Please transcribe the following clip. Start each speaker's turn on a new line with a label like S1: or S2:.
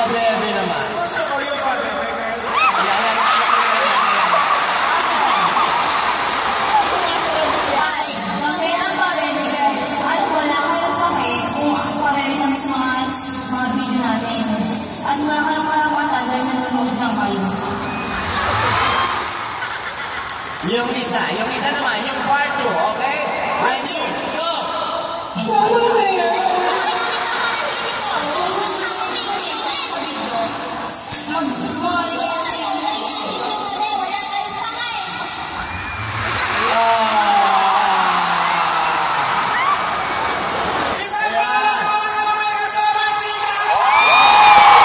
S1: pabebe naman.
S2: Gusto ko yung pabebe.
S3: Ay, kami ang pabebe guys. At wala kayong pake kung pabebe kami sa mga video namin. At wala kayong karapatan dahil nanonood lang kayo.
S1: Yung isa naman, yung part 2, okay? Ready? Go!
S3: Gumawa